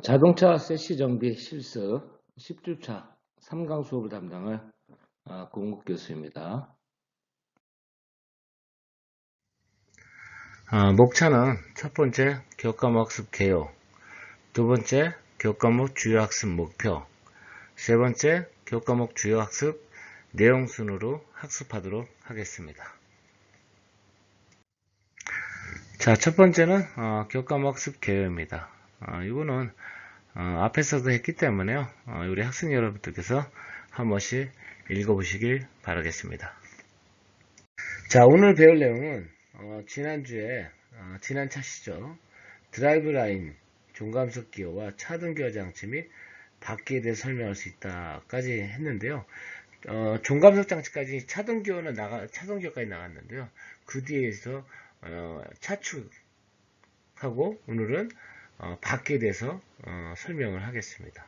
자동차 세시 정비 실습 10주차 3강 수업을 담당할 고은국 교수입니다. 목차는 첫 번째 교과목 학습 개요, 두 번째 교과목 주요 학습 목표, 세 번째 교과목 주요 학습 내용 순으로 학습하도록 하겠습니다. 자, 첫 번째는 교과목 학습 개요입니다. 이거는 앞에서도 했기 때문에요. 우리 학생 여러분들께서 한 번씩 읽어보시길 바라겠습니다. 자, 오늘 배울 내용은 지난주에 지난 차시죠. 드라이브 라인, 종감속 기어와 차등 기어 장치 및 바퀴에 대해 설명할 수 있다까지 했는데요. 종감속 장치까지 차등 기어까지 나갔는데요. 그 뒤에서 차축하고 오늘은 바퀴에 대해서 설명을 하겠습니다.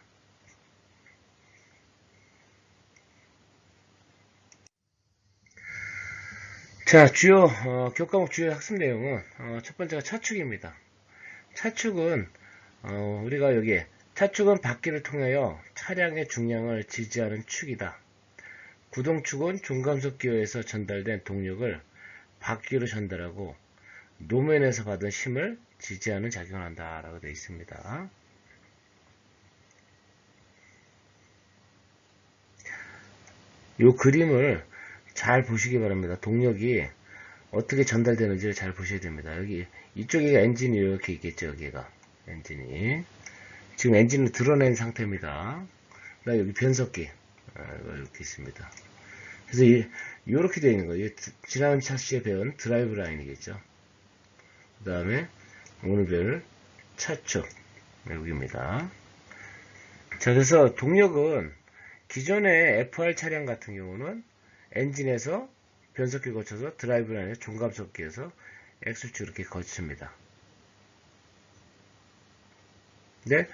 자, 교과목 주요 학습 내용은 첫 번째가 차축입니다. 차축은 우리가 여기에 차축은 바퀴를 통하여 차량의 중량을 지지하는 축이다. 구동축은 종감속 기어에서 전달된 동력을 바퀴로 전달하고 노면에서 받은 힘을 지지하는 작용을 한다 라고 되어 있습니다. 이 그림을 잘 보시기 바랍니다. 동력이 어떻게 전달되는지를 잘 보셔야 됩니다. 여기 이쪽에 엔진이 이렇게 있겠죠. 여기가 엔진이 지금 엔진을 드러낸 상태입니다. 그다음에 여기 변속기 이렇게 있습니다. 그래서 이렇게 되어 있는 거예요. 지난 차시에 배운 드라이브 라인이겠죠. 그 다음에 오늘 배울 차축 여기입니다. 자, 그래서 동력은 기존의 FR 차량 같은 경우는 엔진에서 변속기 거쳐서 드라이브 라인에 종감속기에서 X축 이렇게 거칩니다. 근데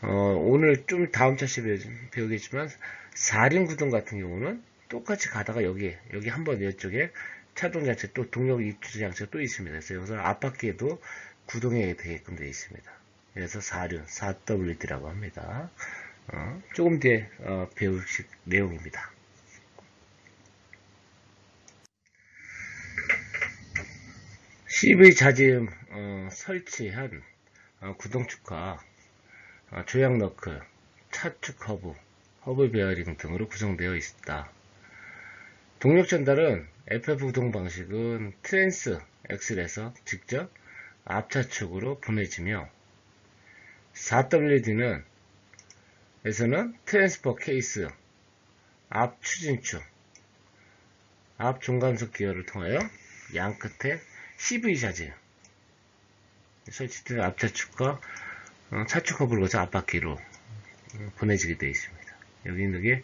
오늘 좀 다음 차시에 배우겠지만 4륜 구동 같은 경우는 똑같이 가다가 여기 한번 이쪽에 차동장치 또 동력 입출 장치가 또 있습니다. 그래서 여기서 앞바퀴에도 구동이 되게끔 되어 있습니다. 그래서 4륜 4WD라고 합니다. 조금 뒤에 배우실 내용입니다. CV 자지음 설치한 구동축과 조약 너클, 차축 허브 베어링 등으로 구성되어 있다. 동력 전달은 FF 구동 방식은 트랜스 엑셀에서 직접 앞차축으로 보내지며 4WD는 에서는 트랜스퍼 케이스 앞 추진축, 앞 종감속 기어를 통하여 양 끝에 CV 자재 설치된 앞차축과 차축 허브를 거쳐 앞바퀴로 보내지게 되어 있습니다. 여기 있는 게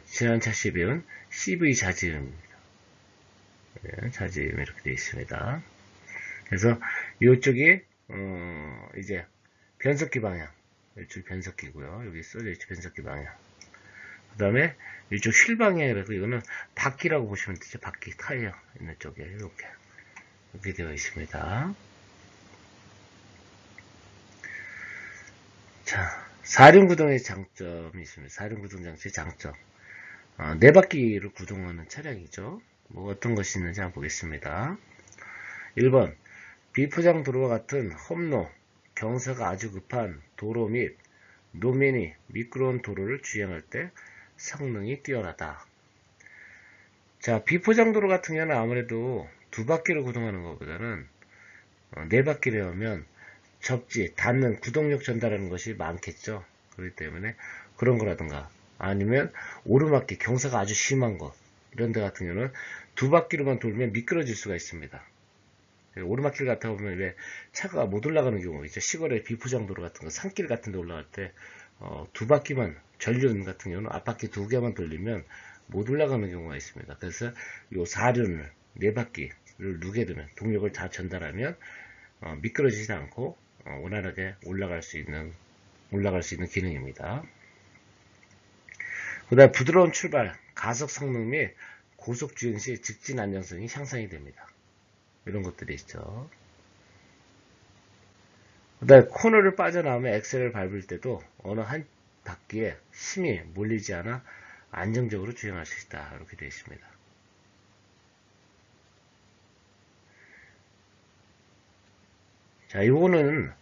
지난 차시에 배운 CV 자지음입니다. 네, 자지음 이렇게 되어 있습니다. 그래서 이쪽이 이제 변속기 방향, 이쪽 변속기고요. 여기 써져 있죠. 변속기 방향. 그 다음에 이쪽 휠 방향이라고 이거는 바퀴라고 보시면 되죠. 바퀴 타이어 있는 쪽에 이렇게 되어 있습니다. 자, 4륜 구동의 장점이 있습니다. 4륜 구동 장치의 장점. 4바퀴를 구동하는 차량이죠. 뭐 어떤 것이 있는지 한번 보겠습니다. 1번, 비포장 도로와 같은 험로, 경사가 아주 급한 도로 및 노면이 미끄러운 도로를 주행할 때 성능이 뛰어나다. 자, 비포장 도로 같은 경우는 아무래도 2바퀴를 구동하는 것보다는 4바퀴를 하면 접지, 닿는 구동력 전달하는 것이 많겠죠. 그렇기 때문에 그런 거라든가 아니면 오르막길, 경사가 아주 심한 것 이런 데 같은 경우는 2바퀴로만 돌면 미끄러질 수가 있습니다. 오르막길 같아 보면 왜 차가 못 올라가는 경우 있죠. 시골의 비포장 도로 같은 거, 산길 같은 데 올라갈 때 2바퀴만 전륜 같은 경우는 앞바퀴 2개만 돌리면 못 올라가는 경우가 있습니다. 그래서 이 4륜을 4바퀴를 누게 되면 동력을 다 전달하면 미끄러지지 않고 원활하게 올라갈 수 있는 기능입니다. 그 다음에 부드러운 출발, 가속 성능 및 고속 주행 시 직진 안정성이 향상이 됩니다. 이런 것들이 있죠. 그 다음에 코너를 빠져나오면 엑셀을 밟을 때도 어느 한 바퀴에 힘이 몰리지 않아 안정적으로 주행할 수 있다. 이렇게 되어 있습니다. 자, 요거는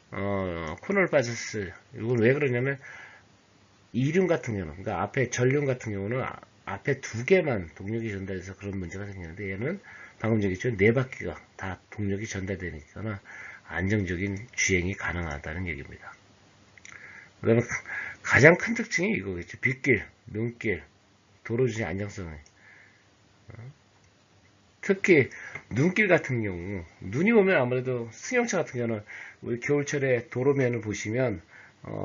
코너를 빠졌을, 이건 왜 그러냐면 이륜 같은 경우는, 그러니까 앞에 전륜 같은 경우는 앞에 두 개만 동력이 전달돼서 그런 문제가 생기는데, 얘는 방금 얘기했죠. 네 바퀴가 다 동력이 전달되니까 안정적인 주행이 가능하다는 얘기입니다. 그 다음에 가장 큰 특징이 이거겠죠. 빗길, 눈길, 도로 주행 안정성이. 특히 눈길 같은 경우, 눈이 오면 아무래도 승용차 같은 경우는 우리 겨울철에 도로면을 보시면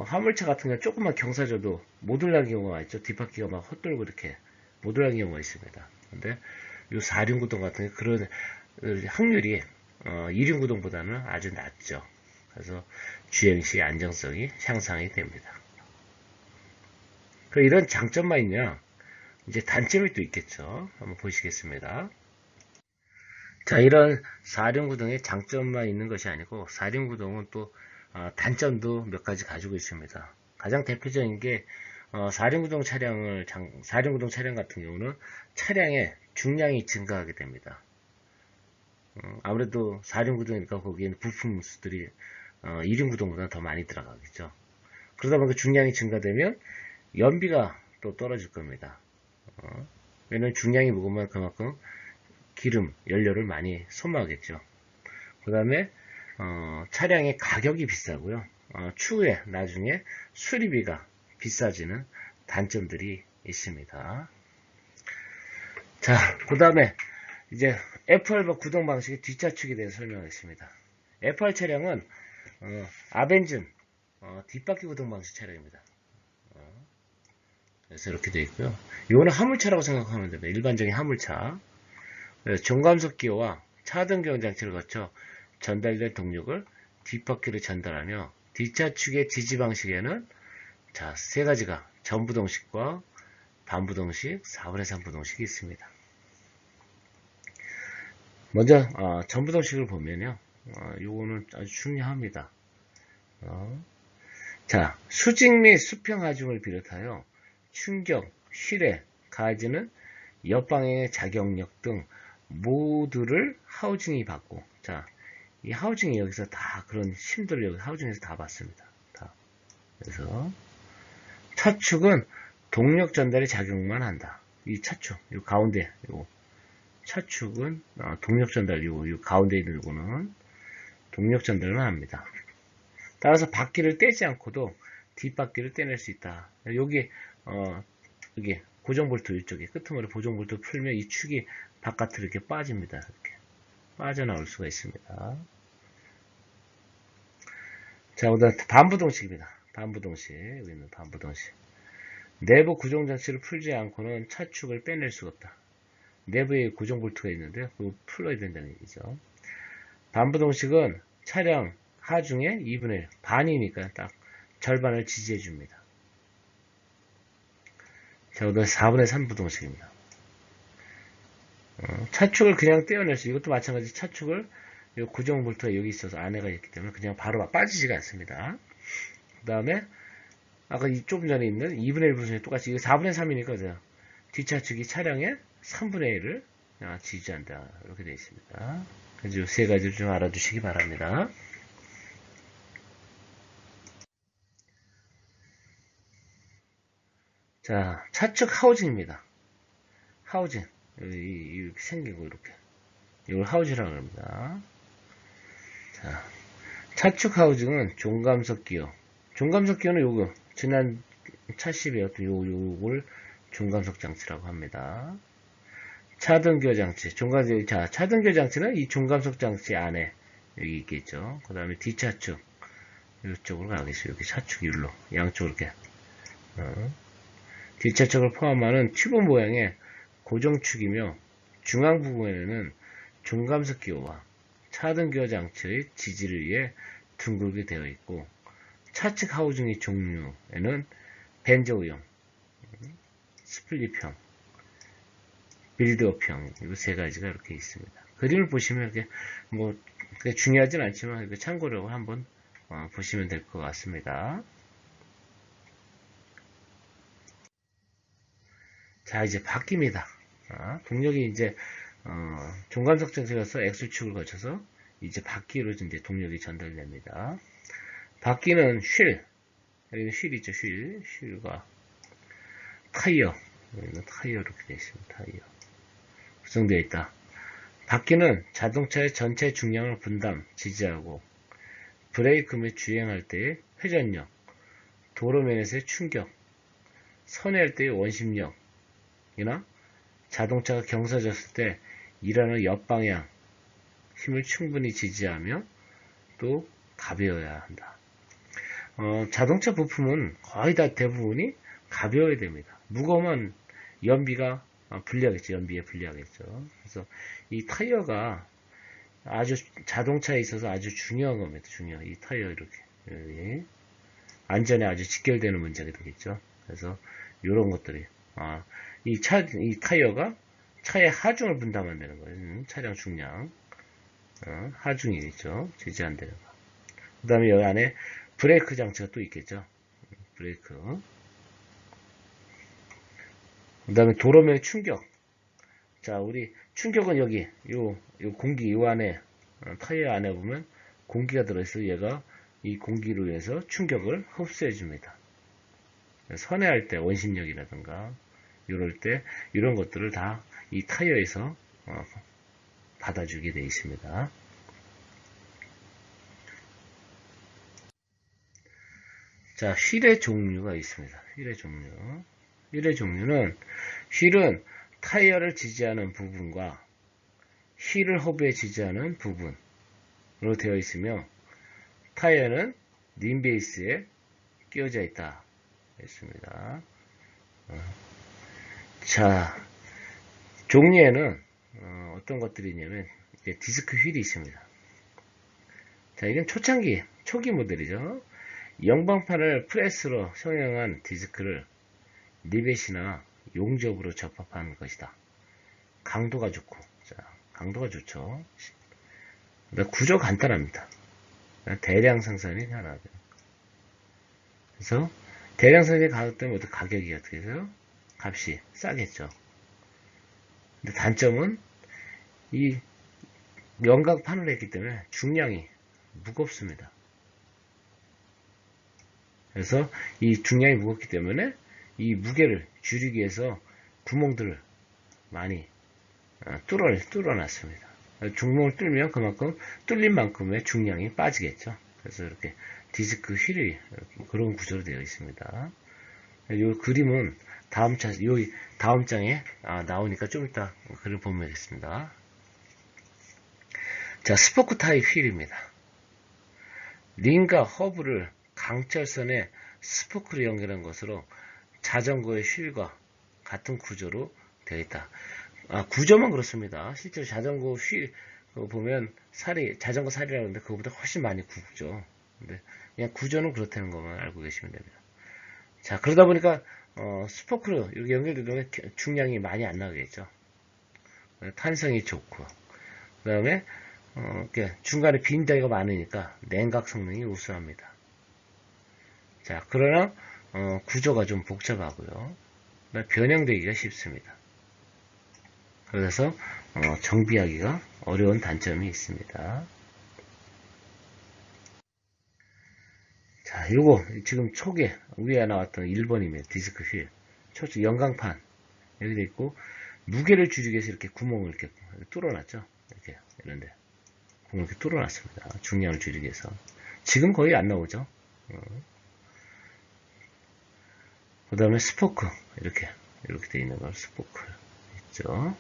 화물차 같은 경우 조금만 경사져도 못 올라가는 경우가 있죠. 뒷바퀴가 막 헛돌고 이렇게 못 올라가는 경우가 있습니다. 근데 요 4륜구동 같은 경우 그런 확률이 2륜구동보다는 아주 낮죠. 그래서 주행시 안정성이 향상이 됩니다. 이런 장점만 있냐? 이제 단점이 또 있겠죠. 한번 보시겠습니다. 자, 이런 4륜구동의 장점만 있는 것이 아니고 4륜구동은 또 단점도 몇 가지 가지고 있습니다. 가장 대표적인 게 4륜구동 차량 같은 경우는 차량의 중량이 증가하게 됩니다. 아무래도 4륜구동이니까 거기에는 부품수들이 2륜구동보다 더 많이 들어가겠죠. 그러다 보니까 중량이 증가되면 연비가 또 떨어질 겁니다. 왜냐면 중량이 무거우면 그만큼 기름, 연료를 많이 소모하겠죠. 그 다음에 차량의 가격이 비싸고요. 추후에 나중에 수리비가 비싸지는 단점들이 있습니다. 자, 그 다음에 이제 F8 구동 방식의 뒷좌측에 대해서 설명하겠습니다. F8 차량은 아벤준 뒷바퀴 구동 방식 차량입니다. 그래서 이렇게 되어 있고요. 이거는 화물차라고 생각하면 됩니다. 일반적인 화물차. 종감속 기어와 차등 교환 장치를 거쳐 전달된 동력을 뒷바퀴로 전달하며 뒷좌측의 지지 방식에는 자, 세 가지가 전부동식과 반부동식, 4분의 3 부동식이 있습니다. 먼저 전부동식을 보면요, 요거는 아주 중요합니다. 자, 수직 및 수평 하중을 비롯하여 충격, 실외, 가해지는 옆방향의 작용력 등 모두를 하우징이 받고, 자, 이 하우징이 여기서 다 그런 힘들을 여기 하우징에서 다 받습니다. 다. 그래서 차축은 동력 전달에 작용만 한다. 이 차축, 이 가운데, 요 차축은 동력 전달, 요 가운데 있는 요거는 동력 전달만 합니다. 따라서 바퀴를 떼지 않고도 뒷바퀴를 떼낼 수 있다. 여기 여기 고정볼트 이쪽에 끄트머리 고정볼트 풀면 이 축이 바깥으로 이렇게 빠집니다. 이렇게 빠져나올 수가 있습니다. 자, 그다음 반부동식입니다. 반부동식, 여기 있는 반부동식. 내부 구정장치를 풀지 않고는 차축을 빼낼 수가 없다. 내부에 고정볼트가 있는데 그거 풀어야 된다는 얘기죠. 반부동식은 차량 하중의 2분의 1, 반이니까 딱 절반을 지지해 줍니다. 자, 그다음 4분의 3 부동식입니다. 차축을 그냥 떼어낼 수, 이것도 마찬가지 차축을 고정 볼트가 여기 있어서 안에가 있기 때문에 그냥 바로 빠지지가 않습니다. 그 다음에 아까 조금 전에 있는 2분의 1 부분이 똑같이 이거 4분의 3이니까 뒷차축이 차량의 3분의 1을 지지한다. 이렇게 되어 있습니다. 그래서 이 세 가지를 좀 알아두시기 바랍니다. 자, 차축 하우징입니다. 하우징. 이렇게 생기고 이렇게. 이걸 하우징이라고 합니다. 자, 차축 하우징은 종감석 기어. 종감석 기어는 요거, 지난 차시 배웠던 요걸 종감석 장치라고 합니다. 차등기어 장치. 차등기어 장치는 이 종감석 장치 안에 여기 있겠죠. 그 다음에 뒷차축. 이쪽으로 가겠어요. 여기 차축율로. 양쪽으로 이렇게. 뒷차축을 포함하는 튜브 모양의 고정축이며 중앙 부분에는 종감석 기어와 차등기어 장치의 지지를 위해 둥글게 되어 있고 차측 하우징의 종류에는 벤저우형, 스플릿형, 빌드업형 이 세 가지가 이렇게 있습니다. 그림을 보시면 이렇게 중요하진 않지만 참고로 한번 보시면 될 것 같습니다. 자, 이제 바뀝니다. 동력이 이제 종간석 정체에서 X축을 거쳐서 이제 바퀴로 이제 동력이 전달됩니다. 바퀴는 여기는 휠이죠, 휠과 타이어, 여기는 타이어 이렇게 되어 있습니다. 타이어 구성되어 있다. 바퀴는 자동차의 전체 중량을 분담, 지지하고 브레이크 및 주행할 때의 회전력, 도로면에서의 충격, 선회할 때의 원심력이나 자동차가 경사졌을 때 일어나는 옆방향 힘을 충분히 지지하며 또 가벼워야 한다. 자동차 부품은 거의 다 대부분이 가벼워야 됩니다. 무거우면 연비가 불리하겠죠. 연비에 불리하겠죠. 그래서 이 타이어가 아주 자동차에 있어서 아주 중요한 겁니다. 이 타이어 이렇게 안전에 아주 직결되는 문제가 되겠죠. 그래서 이런 것들이 이 타이어가 차의 하중을 분담한다는 거예요. 차량 중량 하중이겠죠. 지지한다는 거. 그 다음에 여기 안에 브레이크 장치가 또 있겠죠. 브레이크. 그 다음에 도로면 충격. 자, 우리 충격은 여기 요 공기 요 안에 타이어 안에 보면 공기가 들어있어. 얘가 이 공기로 인해서 충격을 흡수해 줍니다. 선회할 때 원심력이라든가 이럴 때 이런 것들을 다 이 타이어에서 받아주게 되어 있습니다. 자, 휠의 종류가 있습니다. 휠의 종류는 휠은 타이어를 지지하는 부분과 휠을 허브에 지지하는 부분으로 되어 있으며 타이어는 림 베이스에 끼워져 있다 했습니다. 자, 종류에는 어떤 것들이 있냐면 디스크 휠이 있습니다. 자, 이건 초기 모델이죠. 영방판을 프레스로 성형한 디스크를 리벳이나 용접으로 접합한 것이다. 강도가 좋고, 자, 강도가 좋죠. 구조 간단합니다. 대량 생산이 하나죠. 그래서 대량 생산이 가격 때문에 가격이 어떻게 돼요? 값이 싸겠죠. 근데 단점은 이 연각판을 했기 때문에 중량이 무겁습니다. 그래서 이 중량이 무겁기 때문에 이 무게를 줄이기 위해서 구멍들을 많이 뚫어놨습니다. 구멍을 뚫으면 그만큼 뚫린 만큼의 중량이 빠지겠죠. 그래서 이렇게 디스크 휠이 그런 구조로 되어 있습니다. 이 그림은 다음 장에 나오니까 좀 이따 그걸 보면 되겠습니다. 자, 스포크 타입 휠입니다. 링과 허브를 강철선에 스포크로 연결한 것으로 자전거의 휠과 같은 구조로 되어 있다. 구조만 그렇습니다. 실제로 자전거 휠 보면 자전거 살이라고 하는데 그거보다 훨씬 많이 굵죠. 근데 그냥 구조는 그렇다는 것만 알고 계시면 됩니다. 자, 그러다 보니까 스포크로 이렇게 연결되면 중량이 많이 안 나가겠죠. 탄성이 좋고, 그 다음에 중간에 빈자리가 많으니까 냉각 성능이 우수합니다. 자, 그러나 구조가 좀 복잡하고요. 변형되기가 쉽습니다. 그래서 정비하기가 어려운 단점이 있습니다. 자, 요거 지금 초기 위에 나왔던 1번이면 디스크 휠 연강판 여기 돼 있고 무게를 줄이기 위해서 이렇게 구멍을 이렇게 뚫어놨죠. 이렇게 이런데 구멍을 이렇게 뚫어놨습니다. 중량을 줄이기 위해서 지금 거의 안 나오죠. 그 다음에 스포크 이렇게 돼 있는 거 스포크 있죠.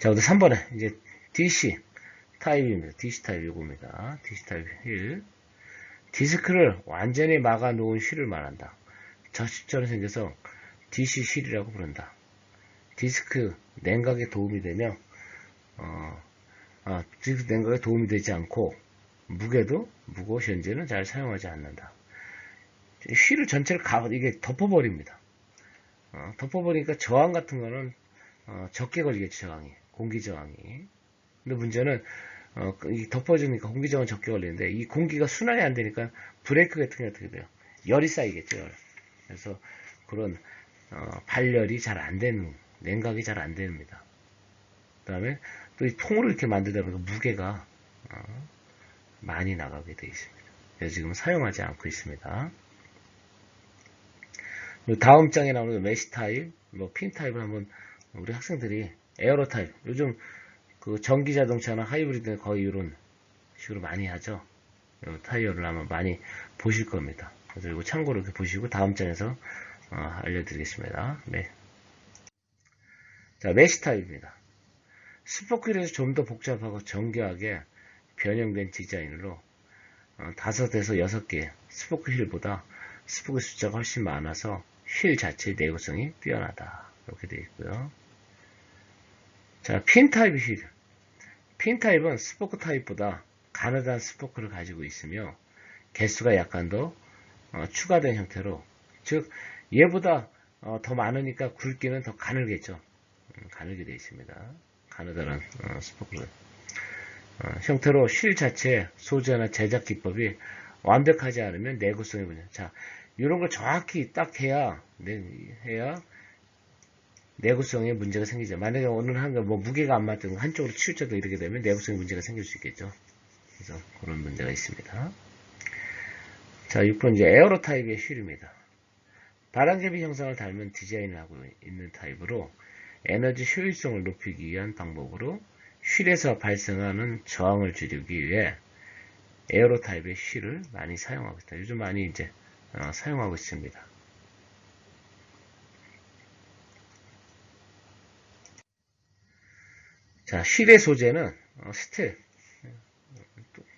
자, 그다음 3번에 이제 DC 타입입니다. DC 타입 요겁니다. DC 타입 휠 디스크를 완전히 막아 놓은 휠을 말한다. 저식전이 생겨서 DC 휠이라고 부른다. 디스크 냉각에 도움이 되며 디스크 냉각에 도움이 되지 않고 무게도 무거워서 현재는 잘 사용하지 않는다. 휠을 전체를 이게 덮어버립니다. 덮어버리니까 저항 같은 거는 적게 걸리겠죠. 공기 저항이. 근데 문제는 덮어주니까 공기저항은 적게 걸리는데 이 공기가 순환이 안 되니까 브레이크 같은 게 어떻게 돼요? 열이 쌓이겠죠. 열. 그래서 그런 발열이 잘 안 되는, 냉각이 잘 안 됩니다. 그 다음에 또 이 통으로 이렇게 만들다 보니까 무게가 많이 나가게 되어 있습니다. 그래서 지금 사용하지 않고 있습니다. 다음 장에 나오는 메시 타입, 핀 타입을 한번 우리 학생들이 에어로 타입, 요즘 그 전기 자동차나 하이브리드 거의 이런 식으로 많이 하죠. 타이어를 아마 많이 보실 겁니다. 그래서 이거 참고로 이렇게 보시고 다음 장에서 알려드리겠습니다. 네. 자, 메시 타입입니다. 스포크힐에서 좀 더 복잡하고 정교하게 변형된 디자인으로 5에서 6개 스포크 힐보다 스포크 숫자가 훨씬 많아서 휠 자체의 내구성이 뛰어나다. 이렇게 되어 있고요. 자, 핀 타입 휠. 핀 타입은 스포크 타입보다 가느다란 스포크를 가지고 있으며 개수가 약간 더 추가된 형태로, 즉 얘보다 더 많으니까 굵기는 더 가늘겠죠. 가늘게 되어 있습니다. 가느다란 스포크 형태로 휠 자체 소재나 제작 기법이 완벽하지 않으면 내구성이 문제. 자, 이런 걸 정확히 딱 해야 내구성에 문제가 생기죠. 만약에 오늘 무게가 안 맞든 한쪽으로 치우쳐도 이렇게 되면 내구성에 문제가 생길 수 있겠죠. 그래서 그런 문제가 있습니다. 자, 6번 이제 에어로 타입의 휠입니다. 바람개비 형상을 닮은 디자인을 하고 있는 타입으로 에너지 효율성을 높이기 위한 방법으로 휠에서 발생하는 저항을 줄이기 위해 에어로 타입의 휠을 많이 사용하고 있다. 요즘 많이 이제 사용하고 있습니다. 자, 휠의 소재는 스틸,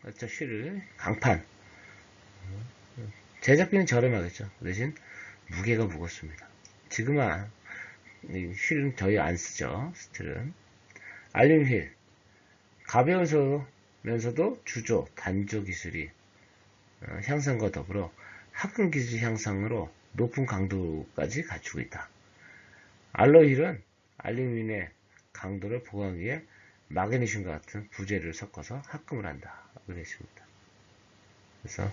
휠 강판. 제작비는 저렴하겠죠. 그 대신 무게가 무겁습니다. 지금은 휠은 저희 안 쓰죠. 스틸은. 알루미늄 휠. 가벼우면서도 주조, 단조 기술이 향상과 더불어 합금 기술 향상으로 높은 강도까지 갖추고 있다. 알로이 휠은 알루미늄의 강도를 보강하기 위해 마그네슘과 같은 부재료를 섞어서 합금을 한다. 이렇게 되십니다. 그래서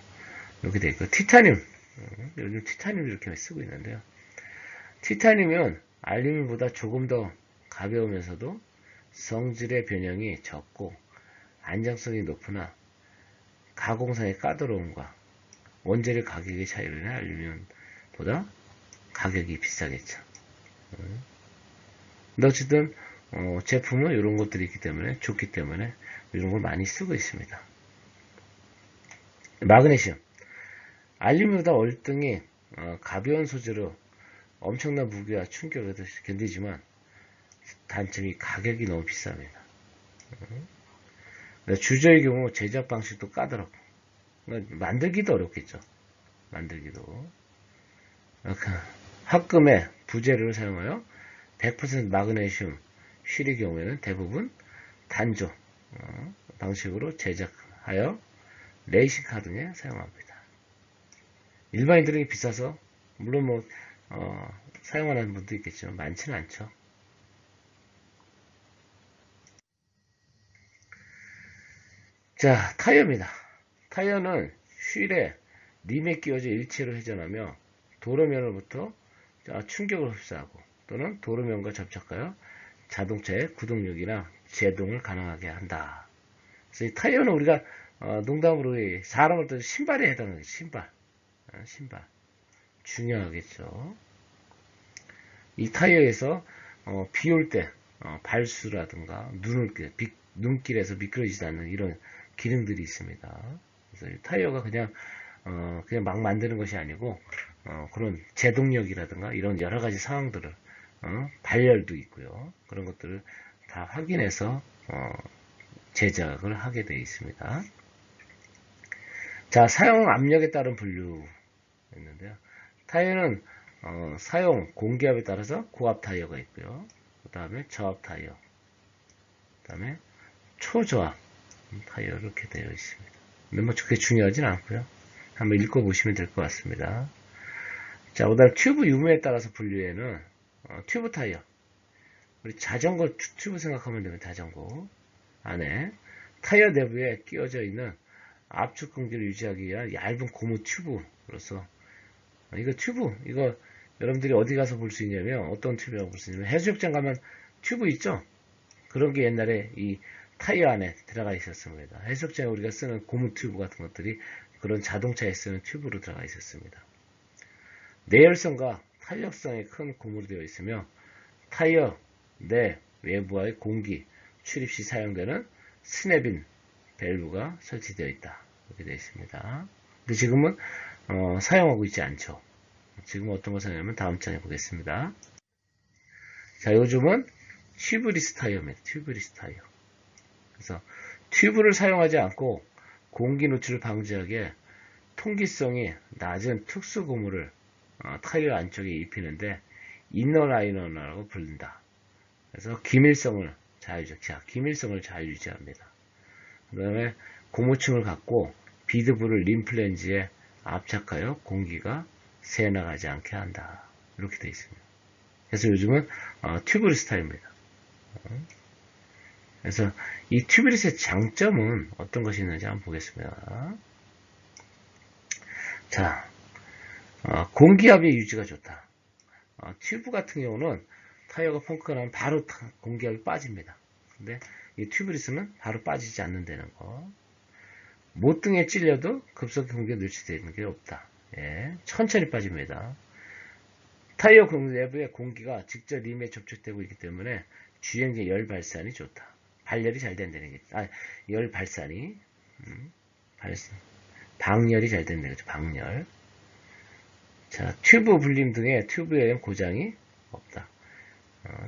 이렇게 되어 있고, 티타늄. 요즘 티타늄 이렇게 쓰고 있는데요. 티타늄은 알루미늄보다 조금 더 가벼우면서도 성질의 변형이 적고 안정성이 높으나 가공상의 까다로움과 원재료 가격의 차이로 인해 알루미늄보다 가격이 비싸겠죠. 근데 어쨌든 제품은 이런 것들이 있기 때문에 좋기 때문에 이런 걸 많이 쓰고 있습니다. 마그네슘. 알루미늄보다 월등히 가벼운 소재로 엄청난 무게와 충격을 견디지만 단점이 가격이 너무 비쌉니다. 주저의 경우 제작 방식도 까다롭고 만들기도 어렵겠죠. 만들기도. 합금에 부재료를 사용하여 100% 마그네슘 휠의 경우에는 대부분 단조 방식으로 제작하여 레이싱카 등에 사용합니다. 일반인들에게 비싸서 물론 사용하는 분도 있겠지만 많지는 않죠. 자, 타이어입니다. 타이어는 휠에 림에 끼워져 일체로 회전하며 도로면으로부터 충격을 흡수하고 또는 도로면과 접촉하여 자동차의 구동력이나 제동을 가능하게 한다. 그래서 이 타이어는 우리가 농담으로 사람을 또 신발에 해당하겠죠. 신발. 중요하겠죠. 이 타이어에서 비 올 때 발수라든가 눈길에서 미끄러지지 않는 이런 기능들이 있습니다. 그래서 이 타이어가 그냥 막 만드는 것이 아니고 그런 제동력이라든가 이런 여러 가지 상황들을 발열도 있고요. 그런 것들을 다 확인해서 제작을 하게 되어 있습니다. 자, 사용 압력에 따른 분류 있는데요. 타이어는 사용 공기압에 따라서 고압 타이어가 있고요. 그 다음에 저압 타이어, 그 다음에 초저압 타이어 이렇게 되어 있습니다. 근데 그렇게 중요하진 않고요. 한번 읽어보시면 될 것 같습니다. 자, 그 다음 튜브 유무에 따라서 분류에는 튜브 타이어, 우리 자전거 튜브 생각하면 되면 자전거 안에 타이어 내부에 끼워져 있는 압축 공기를 유지하기 위한 얇은 고무 튜브로서 이거 튜브 이거 여러분들이 어디 가서 볼 수 있냐면 어떤 튜브라고 볼 수 있냐면 해수욕장 가면 튜브 있죠? 그런 게 옛날에 이 타이어 안에 들어가 있었습니다. 해수욕장에 우리가 쓰는 고무 튜브 같은 것들이 그런 자동차에 쓰는 튜브로 들어가 있었습니다. 내열성과 탄력성이 큰 고무로 되어 있으며 타이어 내 외부와의 공기 출입 시 사용되는 스냅인 밸브가 설치되어 있다. 이렇게 되어 있습니다. 근데 지금은 사용하고 있지 않죠. 지금 어떤 걸 사용하면 다음 장에 보겠습니다. 자, 요즘은 튜브리스 타이어입니다. 튜브리스 타이어. 그래서 튜브를 사용하지 않고 공기 노출을 방지하기에 통기성이 낮은 특수 고무를 타이어 안쪽에 입히는데 이너라이너라고 부른다. 그래서 기밀성을 잘 유지합니다. 그 다음에 고무층을 갖고 비드부를 림플렌지에 압착하여 공기가 새나가지 않게 한다. 이렇게 되어 있습니다. 그래서 요즘은 튜브리스 타입입니다. 그래서 이 튜브리스의 장점은 어떤 것이 있는지 한번 보겠습니다. 자, 공기압의 유지가 좋다. 튜브 같은 경우는 타이어가 펑크가 나면 바로 공기압이 빠집니다. 근데 이 튜브리스는 바로 빠지지 않는다는 거. 못등에 찔려도 급속히 공기가 노출되는 게 없다. 예, 천천히 빠집니다. 타이어 내부에 공기가 직접 림에 접촉되고 있기 때문에 주행제 열 발산이 좋다. 발열이 잘 된다는 거죠. 열 발산이 방열이 잘 된다는 거죠. 방열. 자, 튜브 불림 등의 튜브에 고장이 없다.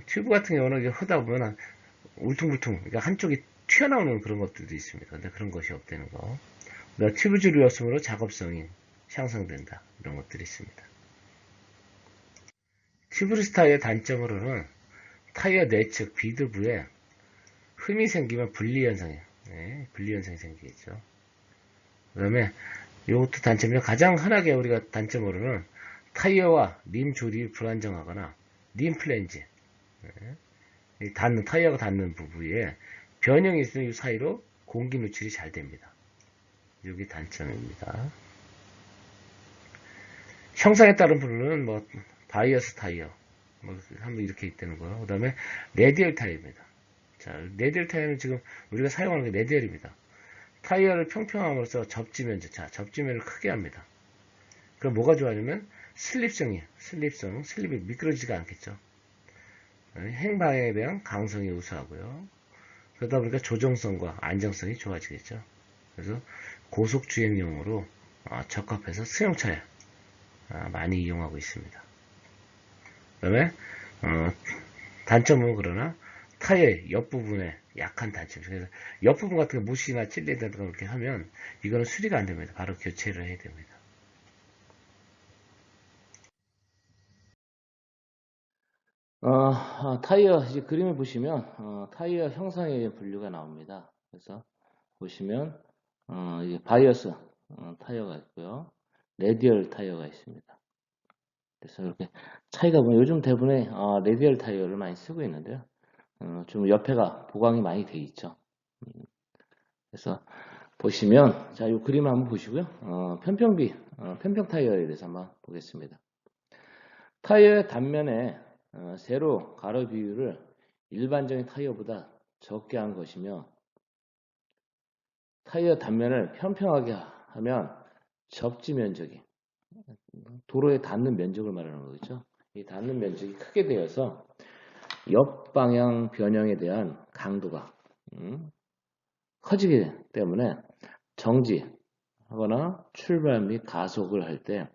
튜브 같은 경우는 하다 보면 울퉁불퉁, 그러니까 한쪽이 튀어나오는 그런 것들도 있습니다. 근데 그런 것이 없다는 거. 튜브줄이 없으므로 작업성이 향상된다. 이런 것들이 있습니다. 튜브리스 타이어의 단점으로는 타이어 내측 비드부에 흠이 생기면 분리현상이 생기겠죠. 그 다음에 이것도 단점이요. 가장 흔하게 우리가 단점으로는 타이어와 림 조립이 불안정하거나 림 플랜지, 타이어가 닿는 부분에 변형이 있으면 이 사이로 공기 누출이 잘 됩니다. 이게 단점입니다. 형상에 따른 부분은 바이어스 타이어, 한번 이렇게 있다는 거요. 그 다음에 레디얼 타이어입니다. 자, 레디얼 타이어는 지금 우리가 사용하는 게 레디얼입니다. 타이어를 평평함으로써 접지면을 크게 합니다. 그럼 뭐가 좋아지면 슬립성이 슬립이 미끄러지지가 않겠죠. 행방에 대한 강성이 우수하고요. 그러다 보니까 조정성과 안정성이 좋아지겠죠. 그래서 고속 주행용으로 적합해서 승용차에 많이 이용하고 있습니다. 그 다음에 단점은 그러나 타이어의 옆부분에 약한 단점. 그래서 옆부분 같은 거 무시나 찔린다든가 그렇게 하면 이거는 수리가 안 됩니다. 바로 교체를 해야 됩니다. 타이어 이제 그림을 보시면 타이어 형상의 분류가 나옵니다. 그래서 보시면 이제 바이어스 타이어가 있고요, 레디얼 타이어가 있습니다. 그래서 이렇게 차이가 보면 요즘 대부분의 레디얼 타이어를 많이 쓰고 있는데요. 좀 옆에가 보강이 많이 돼 있죠. 그래서 보시면 자, 이 그림을 한번 보시고요. 편평 타이어에 대해서 한번 보겠습니다. 타이어의 단면에 세로 가로 비율을 일반적인 타이어보다 적게 한 것이며, 타이어 단면을 평평하게 하면 접지 면적이, 도로에 닿는 면적을 말하는 거겠죠. 이 닿는 면적이 크게 되어서 옆방향 변형에 대한 강도가 커지기 때문에 정지하거나 출발 및 가속을 할 때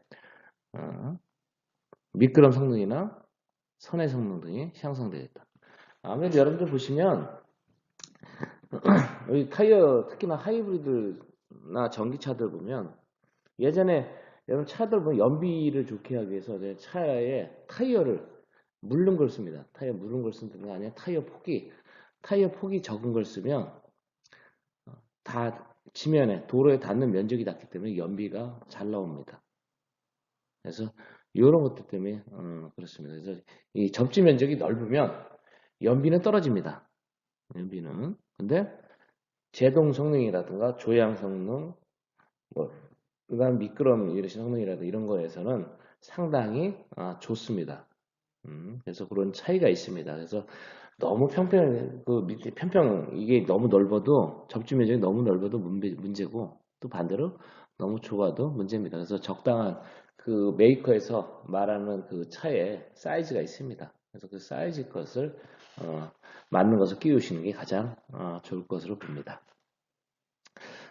미끄럼 성능이나 선의 성능 등이 향상되겠다. 아무래도 여러분들 보시면 여기 타이어, 특히나 하이브리드나 전기차들 보면, 예전에 여러분 차들 보면 연비를 좋게 하기 위해서 내 차에 타이어를 물른 걸 씁니다. 타이어 물른 걸 쓰는 게 아니라 타이어 폭이 적은 걸 쓰면 다 지면에, 도로에 닿는 면적이 낮기 때문에 연비가 잘 나옵니다. 그래서 이런 것들 때문에 그렇습니다. 그래서 이 접지 면적이 넓으면 연비는 떨어집니다. 연비는. 근데 제동 성능이라든가 조향 성능, 뭐 그다음 미끄럼 이런 성능이라든가 이런 거에서는 상당히 좋습니다. 그래서 그런 차이가 있습니다. 그래서 너무 이게 너무 넓어도 접지 면적이 너무 넓어도 문제고 또 반대로 너무 좁아도 문제입니다. 그래서 적당한 그 메이커에서 말하는 그 차의 사이즈가 있습니다. 그래서 그 사이즈 것을 맞는 것을 끼우시는 게 가장 좋을 것으로 봅니다.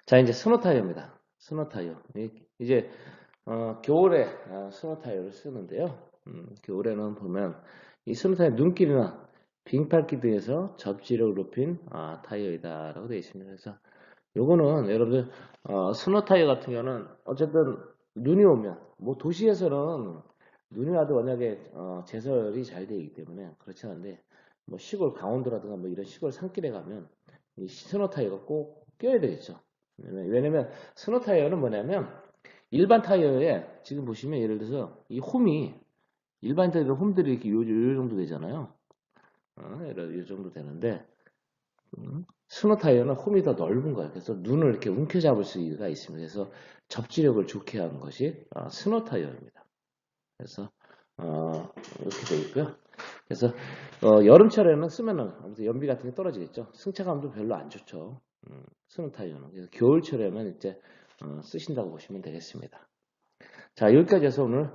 자, 이제 스노 타이어입니다. 스노 타이어. 이제 겨울에 스노 타이어를 쓰는데요. 겨울에는 보면 이 스노 타이어 눈길이나 빙판길 등에서 접지력을 높인 타이어이다라고 되어 있습니다. 그래서 요거는 여러분들 스노 타이어 같은 경우는 어쨌든 눈이 오면 뭐 도시에서는 눈이 와도 워낙에 제설이 잘 되어 있기 때문에 그렇지 않은데 뭐 시골 강원도라든가 뭐 이런 시골 산길에 가면 이 스노 타이어가 꼭 껴야 되겠죠. 왜냐면 스노 타이어는 뭐냐면 일반 타이어에 지금 보시면 예를 들어서 이 홈이 일반 타이어 홈들이 이렇게 요 정도 되잖아요. 요 정도 되는데 스노 타이어는 홈이 더 넓은 거예요. 그래서 눈을 이렇게 움켜잡을 수가 있습니다. 그래서 접지력을 좋게 하는 것이 스노 타이어입니다. 그래서 이렇게 되어 있고요. 그래서 여름철에는 쓰면은 아무튼 연비 같은 게 떨어지겠죠. 승차감도 별로 안 좋죠. 스노우 타이어는. 그래서 겨울철에만 이제 쓰신다고 보시면 되겠습니다. 자, 여기까지 해서 오늘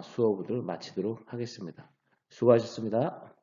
수업을 마치도록 하겠습니다. 수고하셨습니다.